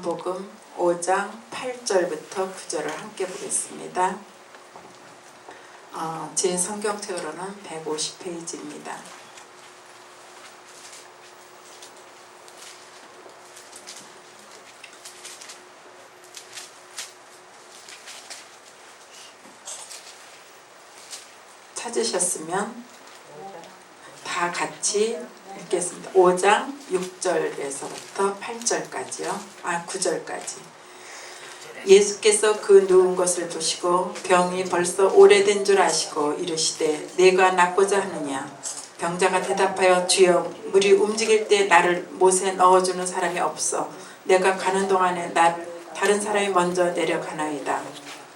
요한복음 5장 8절부터 9절을 함께 보겠습니다. 제 성경책으로는 150페이지입니다. 찾으셨으면 다 같이 읽겠습니다. 5장 6절에서부터 8절까지요. 9절까지. 예수께서 그 누운 것을 보시고 병이 벌써 오래된 줄 아시고 이르시되 내가 낫고자 하느냐. 병자가 대답하여 주여 물이 움직일 때 나를 못에 넣어주는 사람이 없어 내가 가는 동안에 다른 사람이 먼저 내려가나이다.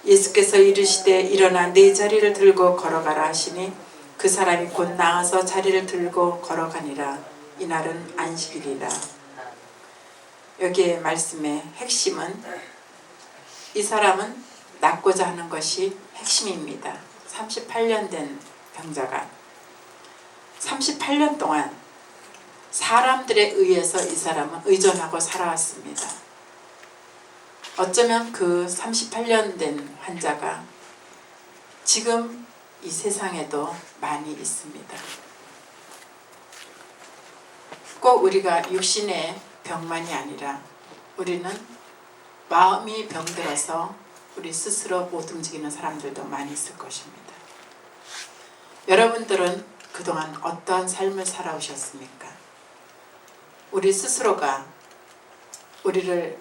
예수께서 이르시되 일어나 네 자리를 들고 걸어가라 하시니 그 사람이 곧 나아서 자리를 들고 걸어가니라. 이날은 안식일이라. 여기에 말씀의 핵심은 이 사람은 낫고자 하는 것이 핵심입니다. 38년 된 병자가 38년 동안 사람들에 의해서 이 사람은 의존하고 살아왔습니다. 어쩌면 그 38년 된 환자가 지금 이 세상에도 많이 있습니다. 꼭 우리가 육신의 병만이 아니라 우리는 마음이 병들어서 우리 스스로 못 움직이는 사람들도 많이 있을 것입니다. 여러분들은 그동안 어떠한 삶을 살아오셨습니까? 우리 스스로가 우리를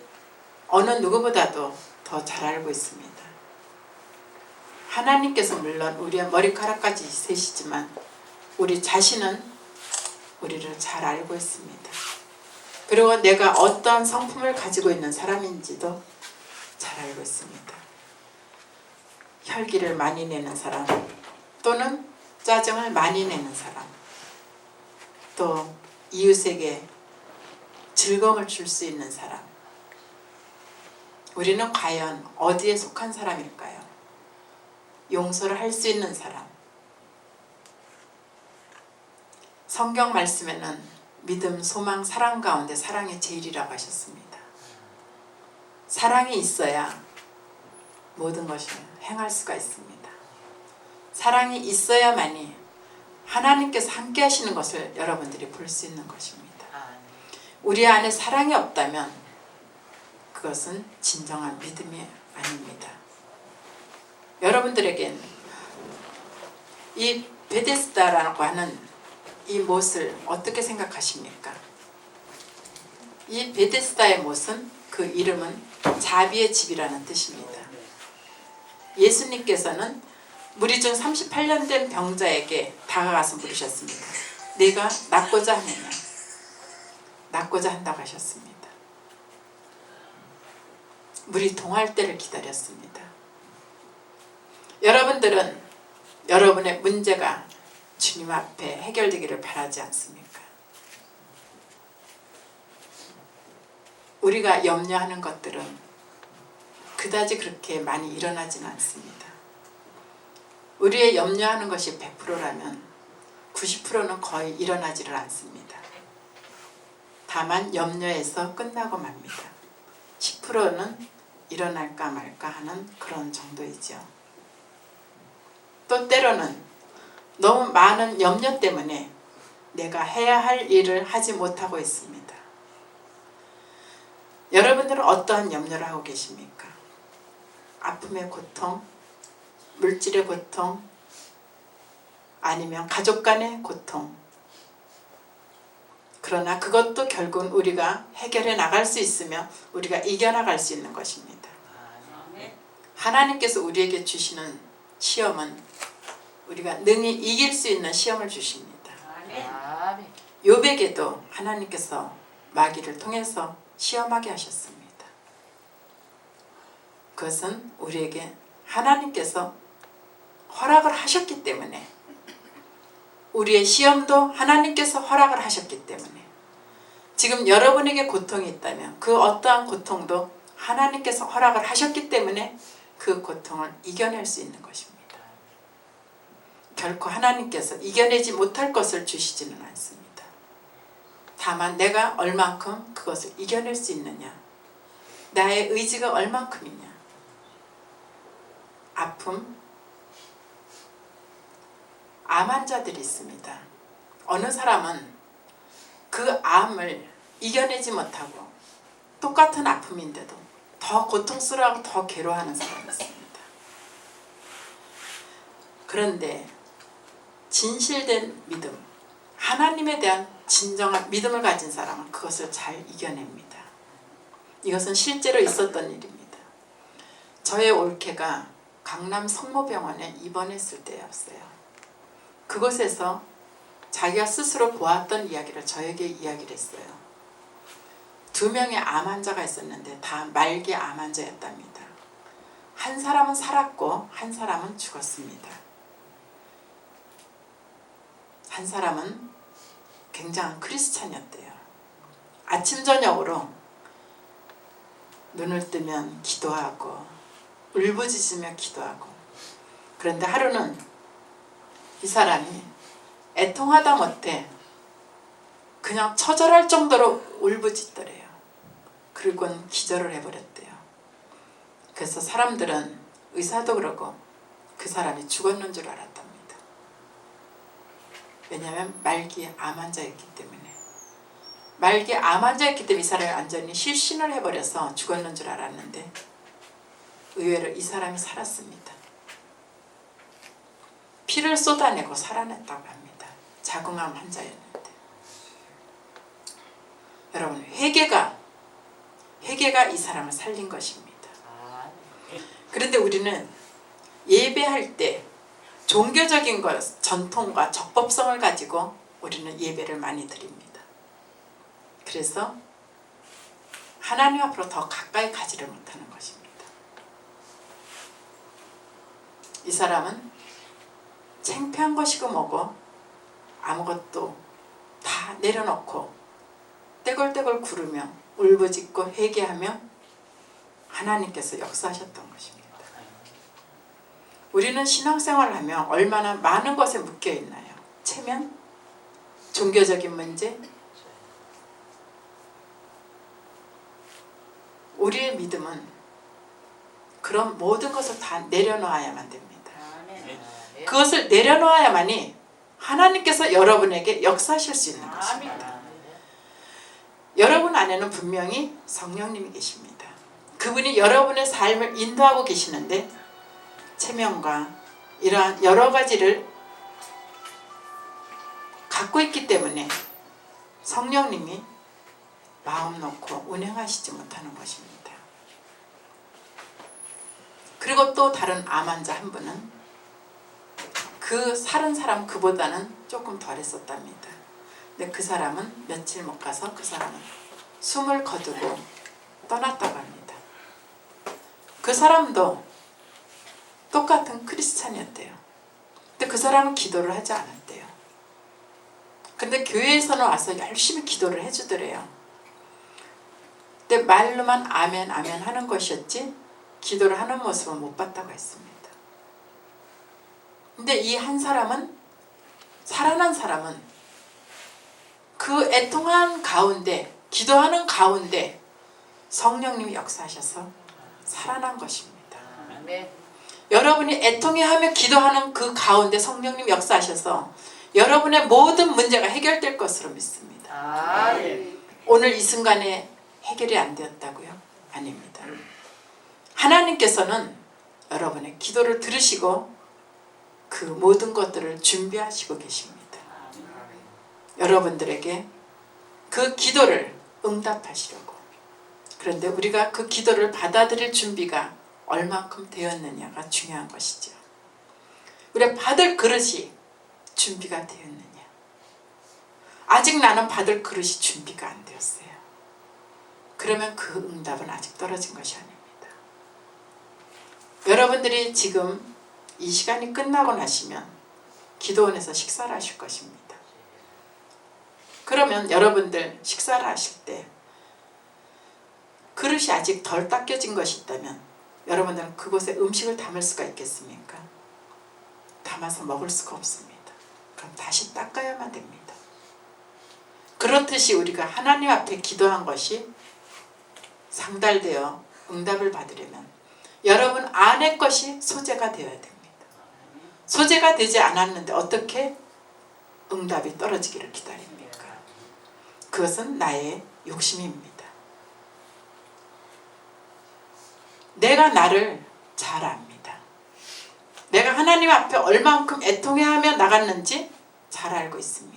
어느 누구보다도 더 잘 알고 있습니다. 하나님께서 물론 우리의 머리카락까지 세시지만 우리 자신은 우리를 잘 알고 있습니다. 그리고 내가 어떠한 성품을 가지고 있는 사람인지도 잘 알고 있습니다. 혈기를 많이 내는 사람, 또는 짜증을 많이 내는 사람, 또 이웃에게 즐거움을 줄 수 있는 사람, 우리는 과연 어디에 속한 사람일까요? 용서를 할 수 있는 사람. 성경 말씀에는 믿음, 소망, 사랑 가운데 사랑이 제일이라고 하셨습니다. 사랑이 있어야 모든 것을 행할 수가 있습니다. 사랑이 있어야만이 하나님께서 함께 하시는 것을 여러분들이 볼 수 있는 것입니다. 우리 안에 사랑이 없다면 그것은 진정한 믿음이 아닙니다. 여러분들에겐 이 베데스다라고 하는 이 못을 어떻게 생각하십니까? 이 베데스다의 못은 그 이름은 자비의 집이라는 뜻입니다. 예수님께서는 무리 중 38년 된 병자에게 다가가서 물으셨습니다. 네가 낫고자 하느냐? 낫고자 한다고 하셨습니다. 물이 동할 때를 기다렸습니다. 여러분들은 여러분의 문제가 주님 앞에 해결되기를 바라지 않습니까? 우리가 염려하는 것들은 그다지 그렇게 많이 일어나지는 않습니다. 우리의 염려하는 것이 100%라면 90%는 거의 일어나지를 않습니다. 다만 염려에서 끝나고 맙니다. 10%는 일어날까 말까 하는 그런 정도이죠. 또 때로는 너무 많은 염려 때문에 내가 해야 할 일을 하지 못하고 있습니다. 여러분들은 어떠한 염려를 하고 계십니까? 아픔의 고통, 물질의 고통, 아니면 가족 간의 고통. 그러나 그것도 결국은 우리가 해결해 나갈 수 있으면 우리가 이겨나갈 수 있는 것입니다. 하나님께서 우리에게 주시는 시험은 우리가 능히 이길 수 있는 시험을 주십니다. 욥에게도 하나님께서 마귀를 통해서 시험하게 하셨습니다. 그것은 우리에게 하나님께서 허락을 하셨기 때문에, 우리의 시험도 하나님께서 허락을 하셨기 때문에, 지금 여러분에게 고통이 있다면 그 어떠한 고통도 하나님께서 허락을 하셨기 때문에 그 고통을 이겨낼 수 있는 것입니다. 결코 하나님께서 이겨내지 못할 것을 주시지는 않습니다. 다만 내가 얼만큼 그것을 이겨낼 수 있느냐, 나의 의지가 얼만큼이냐. 아픔, 암 환자들이 있습니다. 어느 사람은 그 암을 이겨내지 못하고 똑같은 아픔인데도 더 고통스러워하고 더 괴로워하는 사람이 있습니다. 그런데 진실된 믿음, 하나님에 대한 진정한 믿음을 가진 사람은 그것을 잘 이겨냅니다. 이것은 실제로 있었던 일입니다. 저의 올케가 강남 성모병원에 입원했을 때였어요. 그곳에서 자기가 스스로 보았던 이야기를 저에게 이야기를 했어요. 2명의 암 환자가 있었는데 다 말기 암 환자였답니다. 한 사람은 살았고 한 사람은 죽었습니다. 한 사람은 굉장한 크리스찬이었대요. 아침 저녁으로 눈을 뜨면 기도하고 울부짖으며 기도하고, 그런데 하루는 이 사람이 애통하다 못해 그냥 처절할 정도로 울부짖더래요. 그리고는 기절을 해버렸대요. 그래서 사람들은, 의사도 그러고 그 사람이 죽었는 줄 알았답니다. 왜냐하면 말기 암 환자였기 때문에. 말기 암 환자였기 때문에 이 사람이 완전히 실신을 해버려서 죽었는 줄 알았는데 의외로 이 사람이 살았습니다. 피를 쏟아내고 살아냈다고 합니다. 자궁암 환자였는데. 여러분, 회개가 이 사람을 살린 것입니다. 그런데 우리는 예배할 때 종교적인 것, 전통과 적법성을 가지고 우리는 예배를 많이 드립니다. 그래서 하나님 앞으로 더 가까이 가지를 못하는 것입니다. 이 사람은 창피한 것이고 뭐고 아무것도 다 내려놓고 떼굴떼굴 구르며 울부짖고 회개하며 하나님께서 역사하셨던 것입니다. 우리는 신앙생활을 하며 얼마나 많은 것에 묶여 있나요? 체면, 종교적인 문제, 우리의 믿음은 그런 모든 것을 다 내려놓아야만 됩니다. 그것을 내려놓아야만이 하나님께서 여러분에게 역사하실 수 있는 것입니다. 여러분 안에는 분명히 성령님이 계십니다. 그분이 여러분의 삶을 인도하고 계시는데 체면과 이러한 여러 가지를 갖고 있기 때문에 성령님이 마음 놓고 운행하시지 못하는 것입니다. 그리고 또 다른 암 환자 한 분은 그 살은 사람 그보다는 조금 덜 했었답니다. 근데 그 사람은 며칠 못 가서 그 사람은 숨을 거두고 떠났다고 합니다. 그 사람도 똑같은 크리스찬이었대요. 근데 그 사람은 기도를 하지 않았대요. 근데 교회에서는 와서 열심히 기도를 해주더래요. 근데 말로만 아멘 아멘 하는 것이었지 기도를 하는 모습은 못 봤다고 했습니다. 근데 이 한 사람은, 살아난 사람은 그 애통한 가운데, 기도하는 가운데 성령님이 역사하셔서 살아난 것입니다. 네. 여러분이 애통해하며 기도하는 그 가운데 성령님이 역사하셔서 여러분의 모든 문제가 해결될 것으로 믿습니다. 네. 오늘 이 순간에 해결이 안 되었다고요? 아닙니다. 하나님께서는 여러분의 기도를 들으시고 그 모든 것들을 준비하시고 계십니다. 여러분들에게 그 기도를 응답하시려고. 그런데 우리가 그 기도를 받아들일 준비가 얼만큼 되었느냐가 중요한 것이죠. 우리가 받을 그릇이 준비가 되었느냐. 아직 나는 받을 그릇이 준비가 안 되었어요. 그러면 그 응답은 아직 떨어진 것이 아닙니다. 여러분들이 지금 이 시간이 끝나고 나시면 기도원에서 식사를 하실 것입니다. 그러면 여러분들 식사를 하실 때 그릇이 아직 덜 닦여진 것이 있다면 여러분들은 그곳에 음식을 담을 수가 있겠습니까? 담아서 먹을 수가 없습니다. 그럼 다시 닦아야만 됩니다. 그렇듯이 우리가 하나님 앞에 기도한 것이 상달되어 응답을 받으려면 여러분 안의 것이 소재가 되어야 됩니다. 소재가 되지 않았는데 어떻게 응답이 떨어지기를 기다립니까? 그것은 나의 욕심입니다. 내가 나를 잘 압니다. 내가 하나님 앞에 얼만큼 애통해하며 나갔는지 잘 알고 있습니다.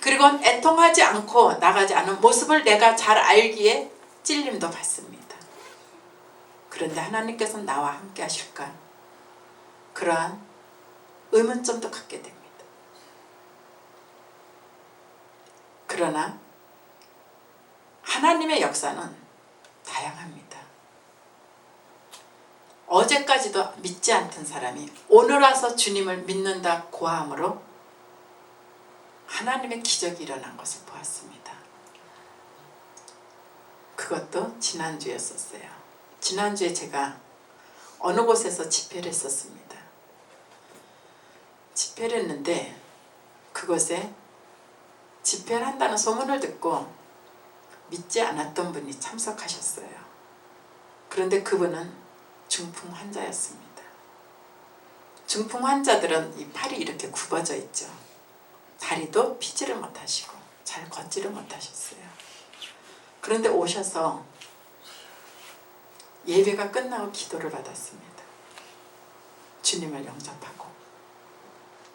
그리고 애통하지 않고 나가지 않은 모습을 내가 잘 알기에 찔림도 받습니다. 그런데 하나님께서는 나와 함께 하실까? 그러한 의문점도 갖게 됩니다. 그러나 하나님의 역사는 다양합니다. 어제까지도 믿지 않던 사람이 오늘 와서 주님을 믿는다 고함으로 하나님의 기적이 일어난 것을 보았습니다. 그것도 지난주였었어요. 지난주에 제가 어느 곳에서 집회를 했었습니다. 집회를 했는데 그곳에 집회를 한다는 소문을 듣고 믿지 않았던 분이 참석하셨어요. 그런데 그분은 중풍 환자였습니다. 중풍 환자들은 이 팔이 이렇게 굽어져 있죠. 다리도 피지를 못하시고 잘 걷지를 못하셨어요. 그런데 오셔서 예배가 끝나고 기도를 받았습니다. 주님을 영접하고.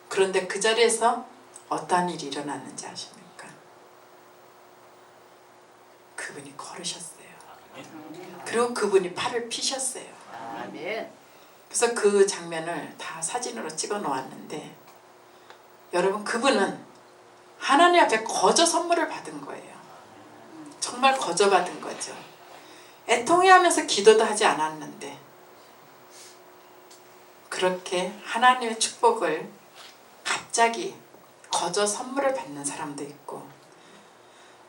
그런데 그 자리에서 어떠한 일이 일어났는지 아십니까? 그분이 걸으셨어요. 그리고 그분이 팔을 피셨어요. 그래서 그 장면을 다 사진으로 찍어 놓았는데 여러분 그분은 하나님 앞에 거저 선물을 받은 거예요. 정말 거저 받은 거죠. 애통해하면서 기도도 하지 않았는데 그렇게 하나님의 축복을 갑자기 거저 선물을 받는 사람도 있고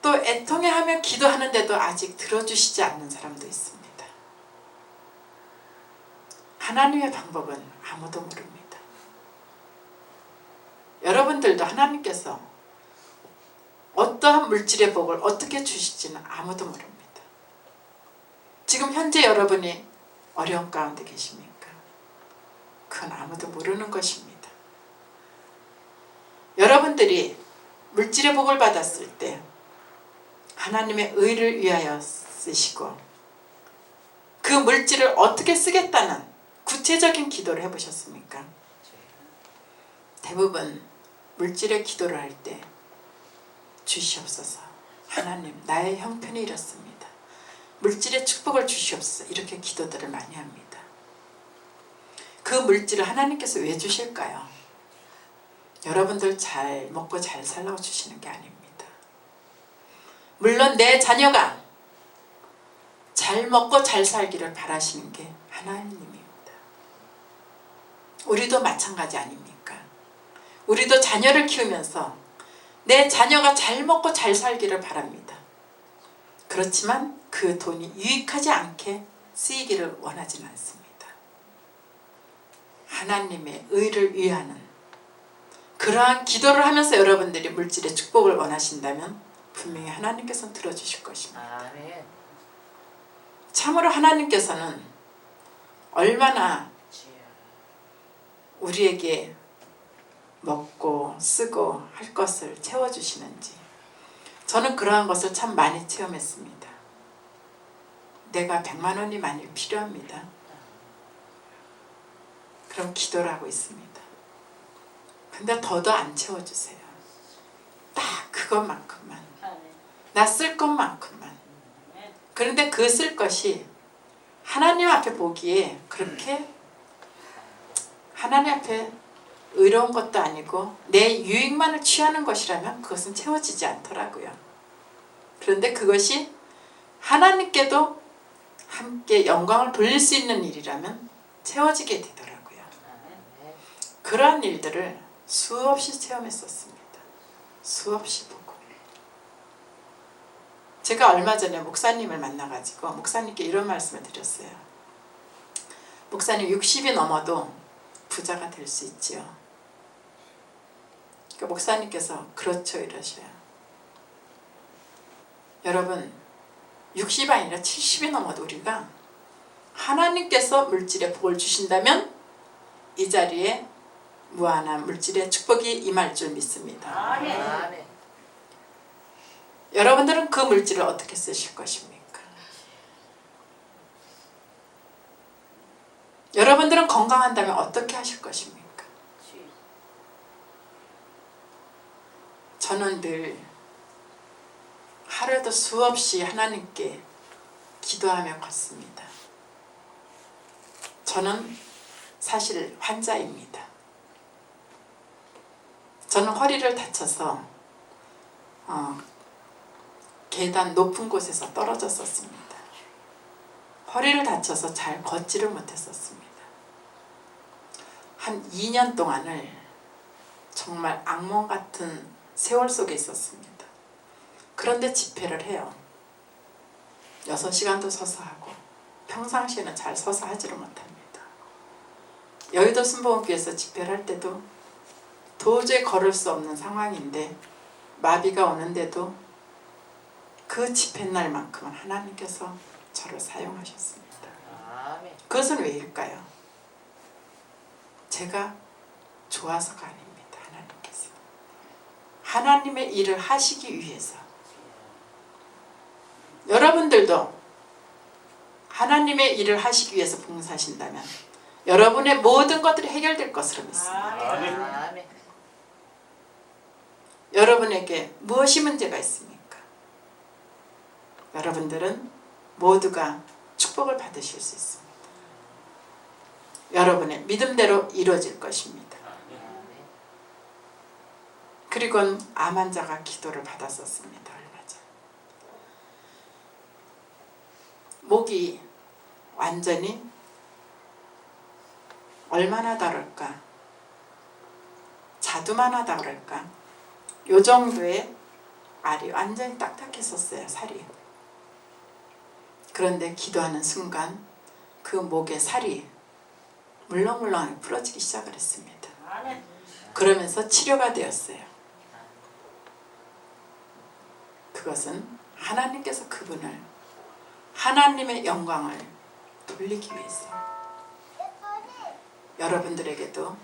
또 애통해하며 기도하는데도 아직 들어주시지 않는 사람도 있습니다. 하나님의 방법은 아무도 모릅니다. 여러분들도 하나님께서 어떠한 물질의 복을 어떻게 주실지는 아무도 모릅니다. 지금 현재 여러분이 어려운 가운데 계십니까? 그건 아무도 모르는 것입니다. 여러분들이 물질의 복을 받았을 때 하나님의 의를 위하여 쓰시고 그 물질을 어떻게 쓰겠다는 구체적인 기도를 해보셨습니까? 대부분 물질의 기도를 할 때 주시옵소서 하나님 나의 형편이 이렇습니다. 물질의 축복을 주시옵소서 이렇게 기도들을 많이 합니다. 그 물질을 하나님께서 왜 주실까요? 여러분들 잘 먹고 잘 살라고 주시는 게 아닙니다. 물론 내 자녀가 잘 먹고 잘 살기를 바라시는 게 하나님입니다. 우리도 마찬가지 아닙니까? 우리도 자녀를 키우면서 내 자녀가 잘 먹고 잘 살기를 바랍니다. 그렇지만 그 돈이 유익하지 않게 쓰이기를 원하지는 않습니다. 하나님의 의를 위하는 그러한 기도를 하면서 여러분들이 물질의 축복을 원하신다면 분명히 하나님께서는 들어주실 것입니다. 참으로 하나님께서는 얼마나 우리에게 먹고 쓰고 할 것을 채워주시는지 저는 그러한 것을 참 많이 체험했습니다. 내가 100만 원이 만일 필요합니다. 그럼 기도를 하고 있습니다. 근데 더도 안 채워주세요. 딱 그것만큼만. 나 쓸 것만큼만. 그런데 그 쓸 것이 하나님 앞에 보기에 그렇게 하나님 앞에 의로운 것도 아니고 내 유익만을 취하는 것이라면 그것은 채워지지 않더라고요. 그런데 그것이 하나님께도 함께 영광을 돌릴 수 있는 일이라면 채워지게 되더라고요. 그러한 일들을 수없이 체험했었습니다. 수없이 보고. 제가 얼마 전에 목사님을 만나가지고 목사님께 이런 말씀을 드렸어요. 목사님 60이 넘어도 부자가 될 수 있지요. 그러니까 목사님께서 그렇죠 이러셔요. 여러분 60이 아니라 70이 넘어도 우리가 하나님께서 물질의 복을 주신다면 이 자리에 무한한 물질의 축복이 임할 줄 믿습니다. 아멘. 여러분들은 그 물질을 어떻게 쓰실 것입니까? 여러분들은 건강한다면 어떻게 하실 것입니까? 저는 늘 하루에도 수없이 하나님께 기도하며 걷습니다. 저는 사실 환자입니다. 저는 허리를 다쳐서 계단 높은 곳에서 떨어졌었습니다. 허리를 다쳐서 잘 걷지를 못했었습니다. 한 2년 동안을 정말 악몽 같은 세월 속에 있었습니다. 그런데 집회를 해요. 6시간도 서서 하고 평상시에는 잘 서서 하지를 못합니다. 여의도 순복음교회에서 집회를 할 때도 도저히 걸을 수 없는 상황인데 마비가 오는데도 그 집회날만큼은 하나님께서 저를 사용하셨습니다. 그것은 왜일까요? 제가 좋아서가 아닙니다. 하나님께서 하나님의 일을 하시기 위해서. 여러분들도 하나님의 일을 하시기 위해서 봉사하신다면 여러분의 모든 것들이 해결될 것으로 믿습니다. 아멘. 여러분에게 무엇이 문제가 있습니까? 여러분들은 모두가 축복을 받으실 수 있습니다. 여러분의 믿음대로 이루어질 것입니다. 그리고 암 환자가 기도를 받았었습니다. 얼마 전. 목이 완전히 얼마나 다를까? 자두만 하다 그럴까? 요 정도의 알이 완전히 딱딱했었어요. 살이. 그런데 기도하는 순간 그 목의 살이 물렁물렁하게 풀어지기 시작을 했습니다. 그러면서 치료가 되었어요. 그것은 하나님께서 그분을 하나님의 영광을 돌리기 위해서 여러분들에게도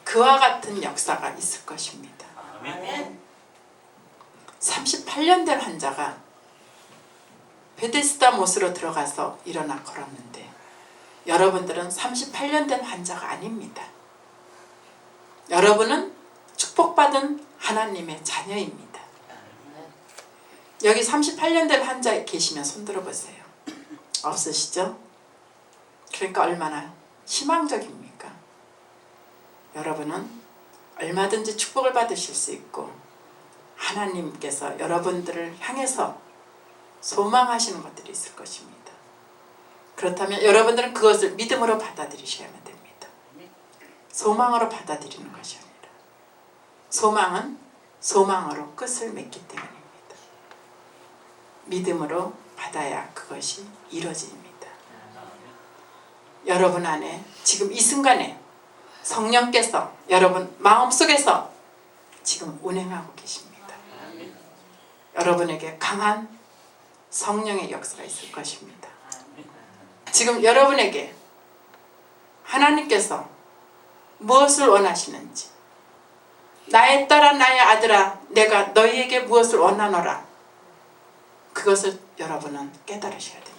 그와 같은 역사가 있을 것입니다. 아멘. 38년 된 환자가 베데스다 못으로 들어가서 일어나 걸었는데 여러분들은 38년 된 환자가 아닙니다. 여러분은 축복받은 하나님의 자녀입니다. 여기 38년 된 환자 계시면 손들어 보세요. 없으시죠? 그러니까 얼마나 희망적입니까? 여러분은 얼마든지 축복을 받으실 수 있고 하나님께서 여러분들을 향해서 소망하시는 것들이 있을 것입니다. 그렇다면 여러분들은 그것을 믿음으로 받아들이셔야만 됩니다. 소망으로 받아들이는 것이 아니라 소망은 소망으로 끝을 맺기 때문입니다. 믿음으로 받아야 그것이 이루어집니다. 여러분 안에 지금 이 순간에 성령께서 여러분 마음속에서 지금 운행하고 계십니다. 여러분에게 강한 성령의 역사가 있을 것입니다. 지금 여러분에게 하나님께서 무엇을 원하시는지 나의 딸아 나의 아들아 내가 너희에게 무엇을 원하노라 그것을 여러분은 깨달으셔야 됩니다.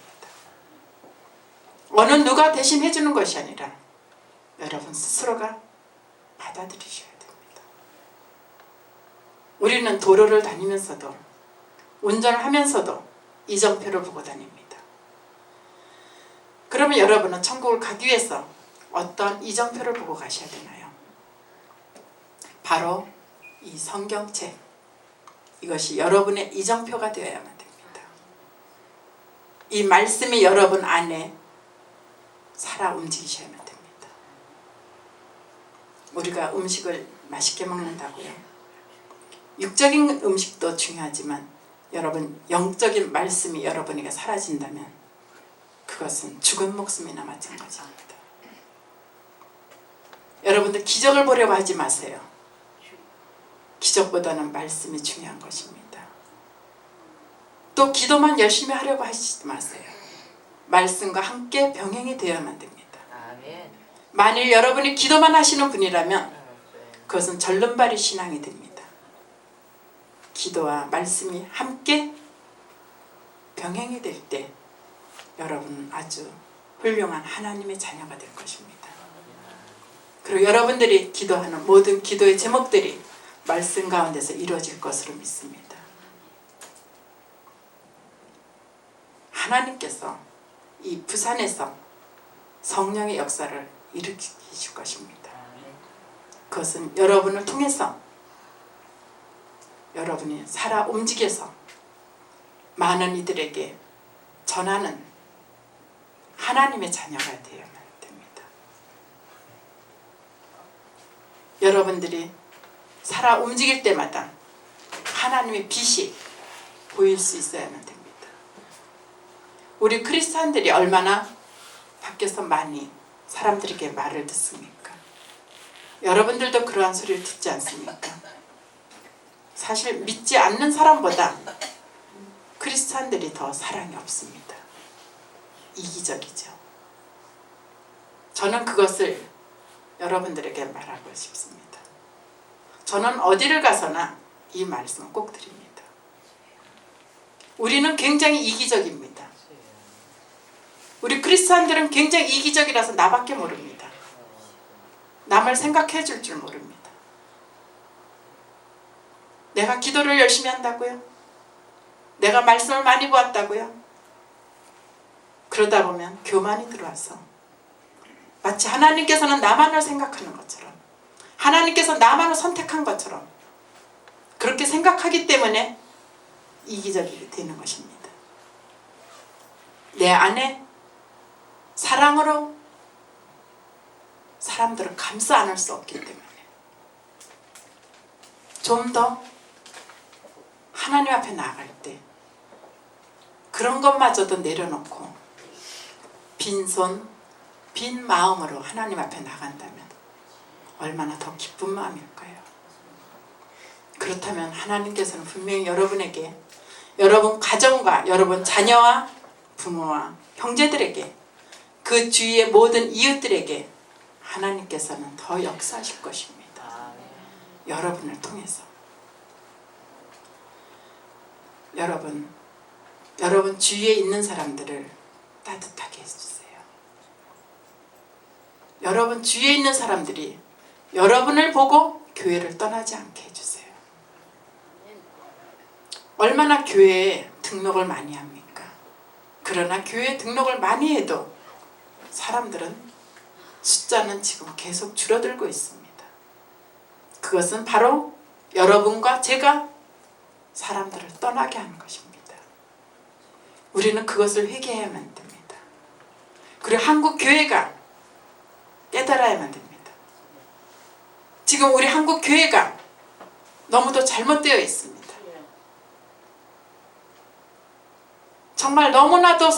어느 누가 대신 해주는 것이 아니라 여러분 스스로가 받아들이셔야 됩니다. 우리는 도로를 다니면서도 운전을 하면서도 이정표를 보고 다닙니다. 그러면 여러분은 천국을 가기 위해서 어떤 이정표를 보고 가셔야 되나요? 바로 이 성경책, 이것이 여러분의 이정표가 되어야만 됩니다. 이 말씀이 여러분 안에 살아 움직이셔야만 됩니다. 우리가 음식을 맛있게 먹는다고요. 육적인 음식도 중요하지만 여러분 영적인 말씀이 여러분에게 사라진다면 그것은 죽은 목숨이나 마찬가지입니다. 여러분들 기적을 보려고 하지 마세요. 기적보다는 말씀이 중요한 것입니다. 또 기도만 열심히 하려고 하시지 마세요. 말씀과 함께 병행이 되어야만 됩니다. 만일 여러분이 기도만 하시는 분이라면 그것은 절름발이 신앙이 됩니다. 기도와 말씀이 함께 병행이 될 때 여러분은 아주 훌륭한 하나님의 자녀가 될 것입니다. 그리고 여러분들이 기도하는 모든 기도의 제목들이 말씀 가운데서 이루어질 것으로 믿습니다. 하나님께서 이 부산에서 성령의 역사를 일으키실 것입니다. 그것은 여러분을 통해서 여러분이 살아 움직여서 많은 이들에게 전하는 하나님의 자녀가 되어야만 됩니다. 여러분들이 살아 움직일 때마다 하나님의 빛이 보일 수 있어야만 됩니다. 우리 크리스찬들이 얼마나 밖에서 많이 사람들에게 말을 듣습니까? 여러분들도 그러한 소리를 듣지 않습니까? 사실 믿지 않는 사람보다 크리스찬들이 더 사랑이 없습니다. 이기적이죠. 저는 그것을 여러분들에게 말하고 싶습니다. 저는 어디를 가서나 이 말씀을 꼭 드립니다. 우리는 굉장히 이기적입니다. 우리 크리스찬들은 굉장히 이기적이라서 나밖에 모릅니다. 남을 생각해 줄 줄 모릅니다. 내가 기도를 열심히 한다고요? 내가 말씀을 많이 보았다고요? 그러다 보면 교만이 들어와서 마치 하나님께서는 나만을 생각하는 것처럼, 하나님께서 나만을 선택한 것처럼 그렇게 생각하기 때문에 이기적이 되는 것입니다. 내 안에 사랑으로 사람들을 감싸 안을 수 없기 때문에 좀 더 하나님 앞에 나아갈 때 그런 것마저도 내려놓고 빈손, 빈 마음으로 하나님 앞에 나간다면 얼마나 더 기쁜 마음일까요? 그렇다면 하나님께서는 분명히 여러분에게, 여러분 가정과 여러분 자녀와 부모와 형제들에게, 그 주위의 모든 이웃들에게 하나님께서는 더 역사하실 것입니다. 여러분을 통해서. 여러분 주위에 있는 사람들을 따뜻하게 해주세요. 여러분 주위에 있는 사람들이 여러분을 보고 교회를 떠나지 않게 해주세요. 얼마나 교회에 등록을 많이 합니까? 그러나 교회에 등록을 많이 해도 사람들은 숫자는 지금 계속 줄어들고 있습니다. 그것은 바로 여러분과 제가 사람들을 떠나게 하는 것입니다. 우리는 그것을 회개해야만 됩니다. 그리고 한국 교회가 깨달아야만 됩니다. 지금 우리 한국 교회가 너무도 잘못되어 있습니다. 정말 너무나도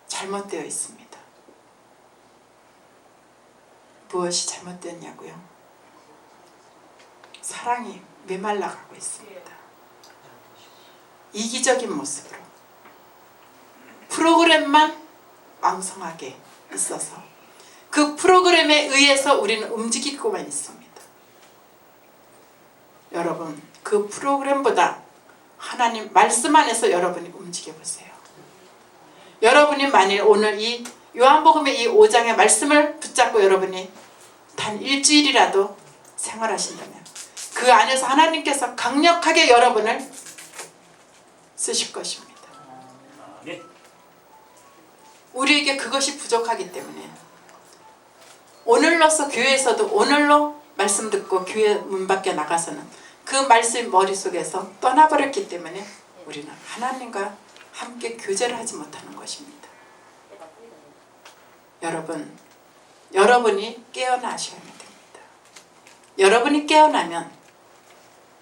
잘못되어 있습니다. 무엇이 잘못됐냐고요? 사랑이 메말라가고 있습니다. 이기적인 모습으로 프로그램만 왕성하게 있어서 그 프로그램에 의해서 우리는 움직이고만 있습니다. 여러분, 그 프로그램보다 하나님 말씀 안에서 여러분이 움직여 보세요. 여러분이 만일 오늘 이 요한복음의 이 5장의 말씀을 붙잡고 여러분이 단 일주일이라도 생활하신다면 그 안에서 하나님께서 강력하게 여러분을 쓰실 것입니다. 우리에게 그것이 부족하기 때문에 오늘로서 교회에서도 오늘로 말씀 듣고 교회 문 밖에 나가서는 그 말씀이 머릿속에서 떠나버렸기 때문에 우리는 하나님과 함께 교제를 하지 못하는 것입니다. 여러분이 깨어나셔야 됩니다. 여러분이 깨어나면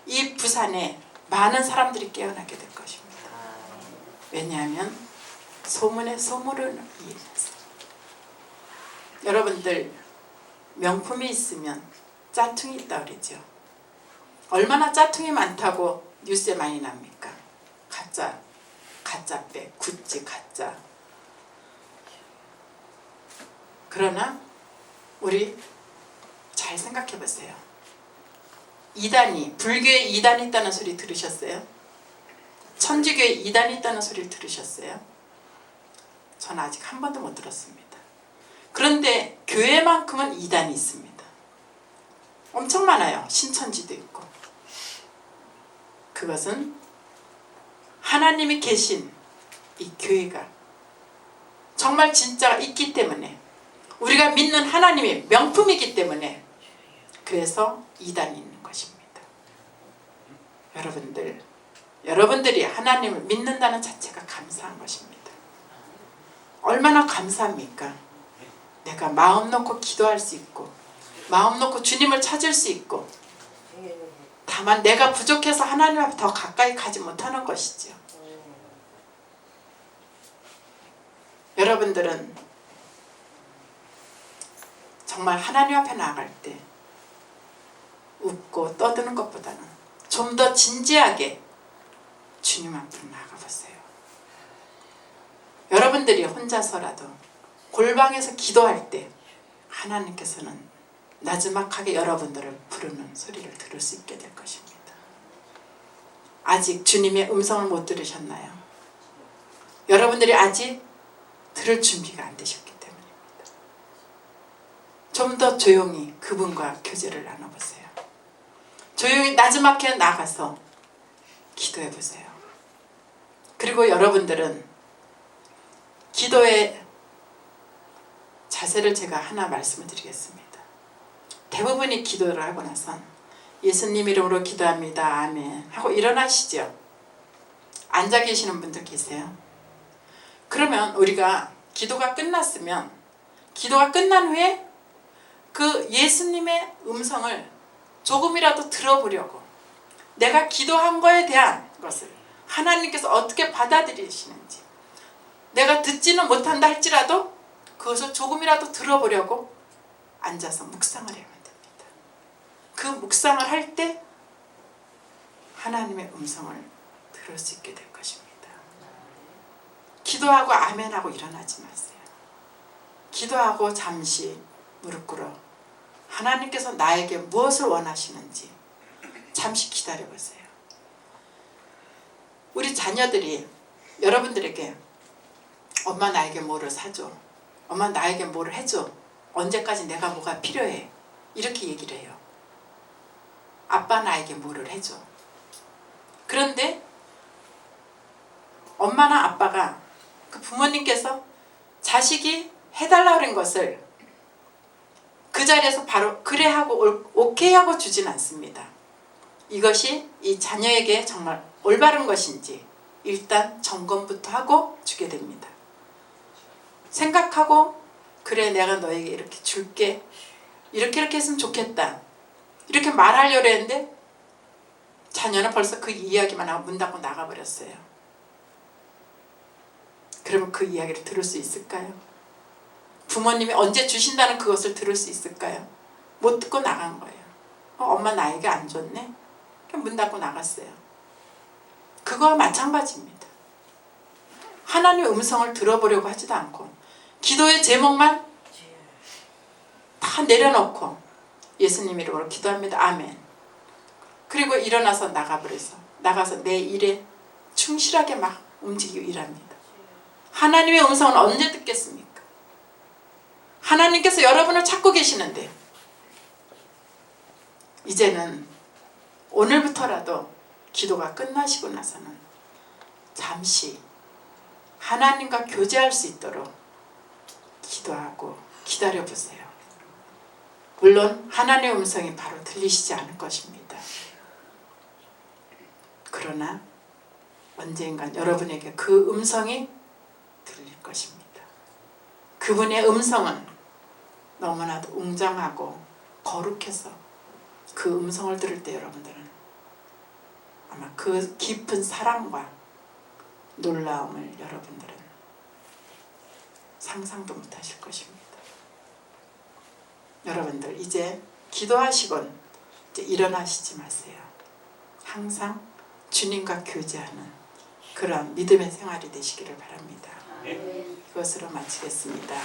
이 부산에 많은 사람들이 깨어나게 될 것입니다. 왜냐하면 소문에 소문을 이해해서. 여러분들 명품이 있으면 짜퉁이 있다고 그러죠. 얼마나 짜퉁이 많다고 뉴스에 많이 납니까? 가짜백, 구찌 가짜. 그러나 우리 잘 생각해 보세요. 이단이, 불교에 이단이 있다는 소리 들으셨어요? 천주교에 이단이 있다는 소리를 들으셨어요? 전 아직 한 번도 못 들었습니다. 그런데 교회만큼은 이단이 있습니다. 엄청 많아요. 신천지도 있고. 그것은 하나님이 계신 이 교회가 정말 진짜가 있기 때문에, 우리가 믿는 하나님이 명품이기 때문에, 그래서 이단이 있는 것입니다. 여러분들이 하나님을 믿는다는 자체가 감사한 것입니다. 얼마나 감사합니까? 내가 마음 놓고 기도할 수 있고, 마음 놓고 주님을 찾을 수 있고, 다만 내가 부족해서 하나님 앞에 더 가까이 가지 못하는 것이죠. 여러분들은 정말 하나님 앞에 나아갈 때 웃고 떠드는 것보다는 좀 더 진지하게 주님 앞으로 나아가 보세요. 여러분들이 혼자서라도 골방에서 기도할 때 하나님께서는 나지막하게 여러분들을 부르는 소리를 들을 수 있게 될 것입니다. 아직 주님의 음성을 못 들으셨나요? 여러분들이 아직 들을 준비가 안 되셨기 때문입니다. 좀 더 조용히 그분과 교제를 나눠보세요. 조용히 나지막하게 나가서 기도해 보세요. 그리고 여러분들은 기도의 자세를 제가 하나 말씀을 드리겠습니다. 대부분이 기도를 하고 나선 예수님 이름으로 기도합니다. 아멘 하고 일어나시죠. 앉아 계시는 분들 계세요. 그러면 우리가 기도가 끝났으면, 기도가 끝난 후에 그 예수님의 음성을 조금이라도 들어보려고, 내가 기도한 거에 대한 것을 하나님께서 어떻게 받아들이시는지, 내가 듣지는 못한다 할지라도 그것을 조금이라도 들어보려고 앉아서 묵상을 해야 됩니다. 그 묵상을 할 때 하나님의 음성을 들을 수 있게 될 것입니다. 기도하고 아멘하고 일어나지 마세요. 기도하고 잠시 무릎 꿇어 하나님께서 나에게 무엇을 원하시는지 잠시 기다려보세요. 우리 자녀들이 여러분들에게 엄마 나에게 뭐를 사줘, 엄마 나에게 뭐를 해줘, 언제까지 내가 뭐가 필요해, 이렇게 얘기를 해요. 아빠 나에게 뭐를 해줘. 그런데 엄마나 아빠가, 그 부모님께서 자식이 해달라고 한 것을 그 자리에서 바로 그래 하고 오케이 하고 주진 않습니다. 이것이 이 자녀에게 정말 올바른 것인지 일단 점검부터 하고 주게 됩니다. 생각하고, 그래 내가 너에게 이렇게 줄게, 이렇게 했으면 좋겠다, 이렇게 말하려고 했는데 자녀는 벌써 그 이야기만 하고 문 닫고 나가버렸어요. 그러면 그 이야기를 들을 수 있을까요? 부모님이 언제 주신다는 그것을 들을 수 있을까요? 못 듣고 나간 거예요. 엄마 나에게 안 줬네? 그냥 문 닫고 나갔어요. 그거와 마찬가지입니다. 하나님의 음성을 들어보려고 하지도 않고 기도의 제목만 다 내려놓고 예수님 이름으로 기도합니다. 아멘. 그리고 일어나서 나가서 내 일에 충실하게 막 움직이고 일합니다. 하나님의 음성은 언제 듣겠습니까? 하나님께서 여러분을 찾고 계시는데, 이제는 오늘부터라도 기도가 끝나시고 나서는 잠시 하나님과 교제할 수 있도록 기도하고 기다려보세요. 물론 하나님의 음성이 바로 들리시지 않을 것입니다. 그러나 언젠간 여러분에게 그 음성이 들릴 것입니다. 그분의 음성은 너무나도 웅장하고 거룩해서 그 음성을 들을 때 여러분들은 아마 그 깊은 사랑과 놀라움을 여러분들은 상상도 못하실 것입니다. 여러분들 이제 기도하시곤 이제 일어나시지 마세요. 항상 주님과 교제하는 그런 믿음의 생활이 되시기를 바랍니다. 이것으로 마치겠습니다.